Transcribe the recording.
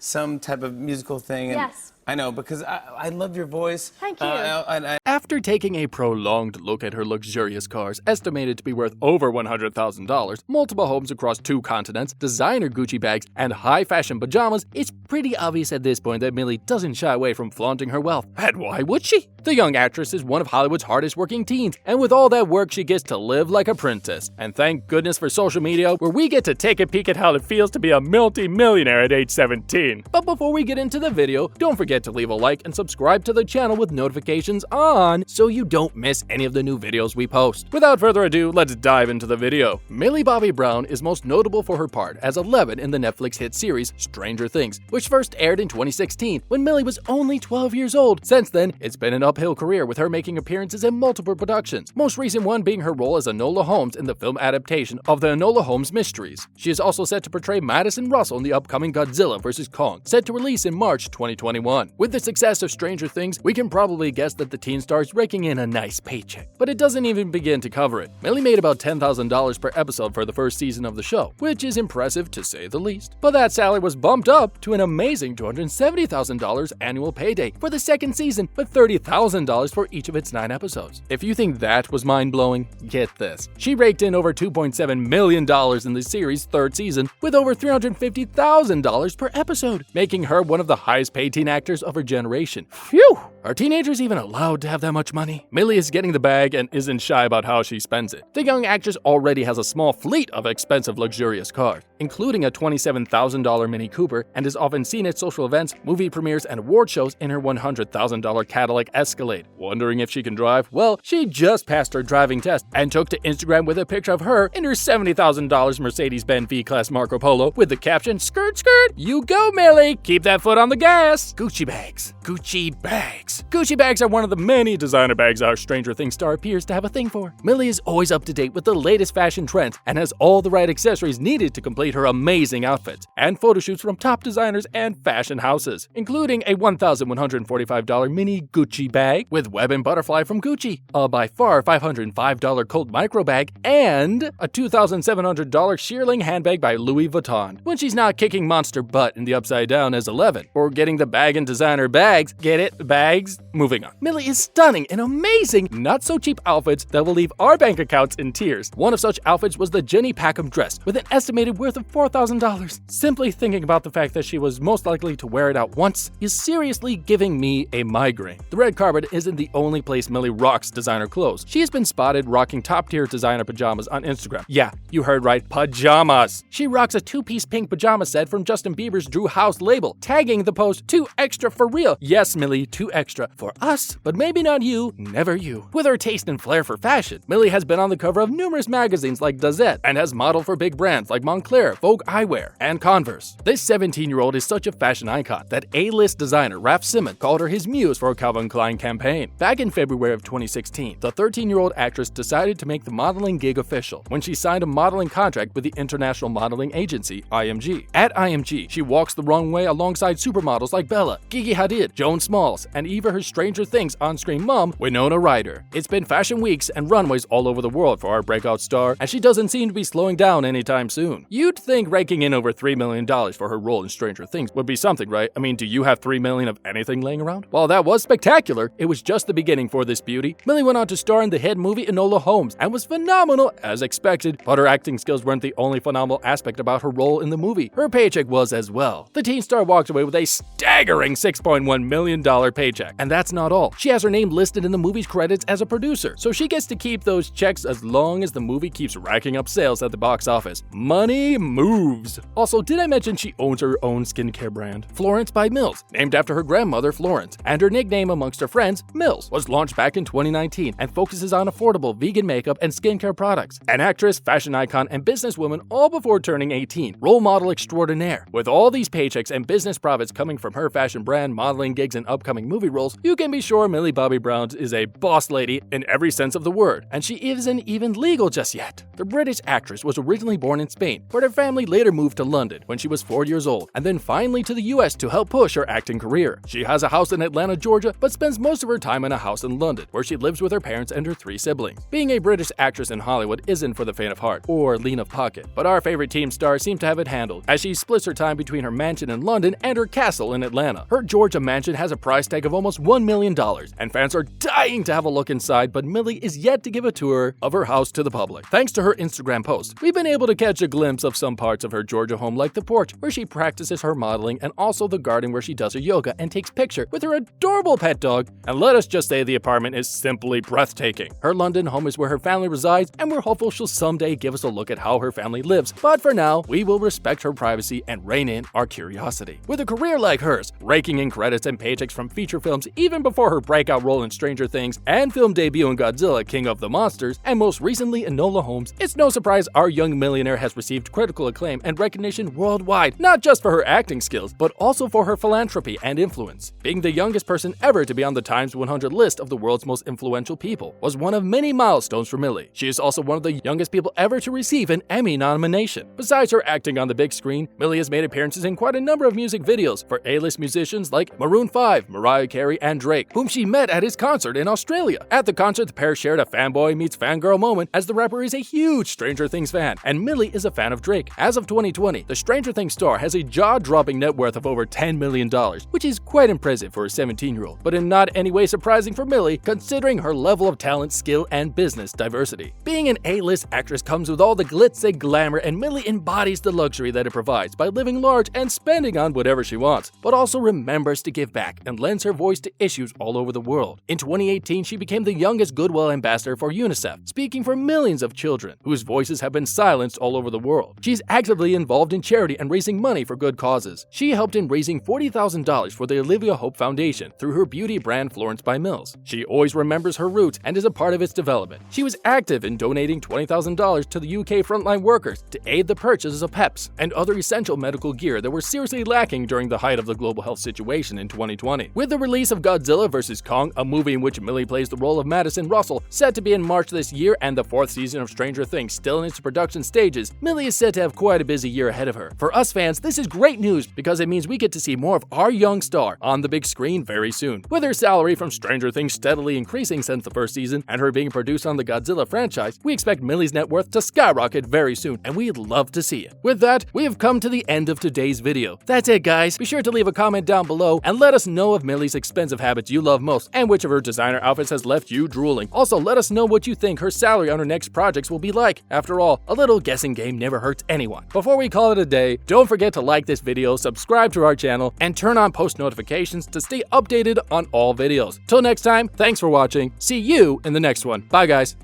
some type of musical thing. And Yes. I know, because I love your voice. Thank you. After taking a prolonged look at her luxurious cars, estimated to be worth over $100,000, multiple homes across 2 continents, designer Gucci bags, and high-fashion pajamas, it's pretty obvious at this point that Millie doesn't shy away from flaunting her wealth. And why would she? The young actress is one of Hollywood's hardest-working teens, and with all that work, she gets to live like a princess. And thank goodness for social media, where we get to take a peek at how it feels to be a multi-millionaire at age 17. But before we get into the video, don't forget to leave a like and subscribe to the channel with notifications on so you don't miss any of the new videos we post. Without further ado, let's dive into the video. Millie Bobby Brown is most notable for her part as Eleven in the Netflix hit series Stranger Things, which first aired in 2016 when Millie was only 12 years old. Since then, it's been an uphill career with her making appearances in multiple productions, most recent one being her role as Enola Holmes in the film adaptation of the Enola Holmes Mysteries. She is also set to portray Madison Russell in the upcoming Godzilla vs. Kong, set to release in March 2021. With the success of Stranger Things, we can probably guess that the teen star is raking in a nice paycheck, but it doesn't even begin to cover it. Millie made about $10,000 per episode for the first season of the show, which is impressive to say the least. But that salary was bumped up to an amazing $270,000 annual payday for the second season, with $30,000 for each of its 9 episodes. If you think that was mind-blowing, get this. She raked in over $2.7 million in the series' 3rd season, with over $350,000 per episode, making her one of the highest-paid teen actors of her generation. Phew! Are teenagers even allowed to have that much money? Millie is getting the bag and isn't shy about how she spends it. The young actress already has a small fleet of expensive, luxurious cars, including a $27,000 Mini Cooper, and is often seen at social events, movie premieres, and award shows in her $100,000 Cadillac Escalade. Wondering if she can drive? Well, she just passed her driving test and took to Instagram with a picture of her in her $70,000 Mercedes-Benz V-Class Marco Polo with the caption, "Skirt, skirt, you go, Millie! Keep that foot on the gas!" Gucci bags. Gucci bags. Gucci bags are one of the many designer bags our Stranger Things star appears to have a thing for. Millie is always up to date with the latest fashion trends and has all the right accessories needed to complete her amazing outfits and photo shoots from top designers and fashion houses, including a $1,145 mini Gucci bag with web and butterfly from Gucci, a by far $505 Colt micro bag, and a $2,700 shearling handbag by Louis Vuitton. When she's not kicking monster butt in the Upside Down as 11, or getting the bag and designer bags, get it? Bags? Moving on. Millie is stunning in amazing, not-so-cheap outfits that will leave our bank accounts in tears. One of such outfits was the Jenny Packham dress, with an estimated worth of $4,000. Simply thinking about the fact that she was most likely to wear it out once is seriously giving me a migraine. The red carpet isn't the only place Millie rocks designer clothes. She has been spotted rocking top-tier designer pajamas on Instagram. Yeah, you heard right, pajamas. She rocks a 2-piece pink pajama set from Justin Bieber's Drew House label, tagging the post, "Too extra for real." Yes, Millie, too extra. For us, but maybe not you, never you. With her taste and flair for fashion, Millie has been on the cover of numerous magazines like Gazette and has modeled for big brands like Montclair, Vogue Eyewear, and Converse. This 17-year-old is such a fashion icon that A-list designer Raf Simon called her his muse for a Calvin Klein campaign. Back in February of 2016, the 13-year-old actress decided to make the modeling gig official when she signed a modeling contract with the international modeling agency, IMG. At IMG, she walks the runway alongside supermodels like Bella, Gigi Hadid, Joan Smalls, and even her Stranger Things on-screen mom, Winona Ryder. It's been fashion weeks and runways all over the world for our breakout star, and she doesn't seem to be slowing down anytime soon. You'd think raking in over $3 million for her role in Stranger Things would be something, right? I mean, do you have $3 million of anything laying around? While that was spectacular, it was just the beginning for this beauty. Millie went on to star in the hit movie Enola Holmes and was phenomenal as expected, but her acting skills weren't the only phenomenal aspect about her role in the movie. Her paycheck was as well. The teen star walked away with a staggering $6.1 million paycheck. And that's not all. She has her name listed in the movie's credits as a producer, so she gets to keep those checks as long as the movie keeps racking up sales at the box office. Money moves. Also, did I mention she owns her own skincare brand? Florence by Mills, named after her grandmother Florence, and her nickname amongst her friends, Mills, was launched back in 2019 and focuses on affordable vegan makeup and skincare products. An actress, fashion icon, and businesswoman all before turning 18. Role model extraordinaire. With all these paychecks and business profits coming from her fashion brand, modeling gigs, and upcoming movie roles, you can be sure Millie Bobby Brown is a boss lady in every sense of the word, and she isn't even legal just yet. The British actress was originally born in Spain, but her family later moved to London when she was 4 years old, and then finally to the US to help push her acting career. She has a house in Atlanta, Georgia, but spends most of her time in a house in London, where she lives with her parents and her 3 siblings. Being a British actress in Hollywood isn't for the faint of heart or lean of pocket, but our favorite team star seems to have it handled, as she splits her time between her mansion in London and her castle in Atlanta. Her Georgia mansion has a price tag of almost $1 million, and fans are dying to have a look inside, but Millie is yet to give a tour of her house to the public. Thanks to her Instagram post, we've been able to catch a glimpse of some parts of her Georgia home, like the porch where she practices her modeling, and also the garden where she does her yoga and takes pictures with her adorable pet dog. And let us just say the apartment is simply breathtaking. Her London home is where her family resides, and we're hopeful she'll someday give us a look at how her family lives. But for now, we will respect her privacy and rein in our curiosity. With a career like hers, raking in credits and paychecks from feature films even before her breakout role in Stranger Things and film debut in Godzilla King of the Monsters, and most recently Enola Holmes, it's no surprise our young millionaire has received critical acclaim and recognition worldwide, not just for her acting skills, but also for her philanthropy and influence. Being the youngest person ever to be on the Times 100 list of the world's most influential people was one of many milestones for Millie. She is also one of the youngest people ever to receive an Emmy nomination. Besides her acting on the big screen, Millie has made appearances in quite a number of music videos for A-list musicians like Maroon 5, Mariah Carey, and Drake, whom she met at his concert in Australia. At the concert, the pair shared a fanboy meets fangirl moment, as the rapper is a huge Stranger Things fan, and Millie is a fan of Drake. As of 2020, the Stranger Things star has a jaw-dropping net worth of over $10 million, which is quite impressive for a 17-year-old, but in not any way surprising for Millie, considering her level of talent, skill, and business diversity. Being an A-list actress comes with all the glitz and glamour, and Millie embodies the luxury that it provides by living large and spending on whatever she wants, but also remembers to give back and lends her voice to issues all over the world. In 2018, she became the youngest Goodwill ambassador for UNICEF, speaking for millions of children whose voices have been silenced all over the world. She's actively involved in charity and raising money for good causes. She helped in raising $40,000 for the Olivia Hope Foundation through her beauty brand Florence by Mills. She always remembers her roots and is a part of its development. She was active in donating $20,000 to the UK frontline workers to aid the purchases of PEPs and other essential medical gear that were seriously lacking during the height of the global health situation in 2020. With the release of Godzilla vs. Kong, a movie in which Millie plays the role of Madison Russell, set to be in March this year, and the 4th season of Stranger Things still in its production stages, Millie is said to have quite a busy year ahead of her. For us fans, this is great news because it means we get to see more of our young star on the big screen very soon. With her salary from Stranger Things steadily increasing since the 1st season and her being produced on the Godzilla franchise, we expect Millie's net worth to skyrocket very soon, and we'd love to see it. With that, we have come to the end of today's video. That's it, guys. Be sure to leave a comment down below and let us know of Millie's expensive habits you love most and which of her designer outfits has left you drooling. Also, let us know what you think her salary on her next projects will be like. After all, a little guessing game never hurts anyone. Before we call it a day, don't forget to like this video, subscribe to our channel, and turn on post notifications to stay updated on all videos. Till next time, thanks for watching. See you in the next one. Bye, guys.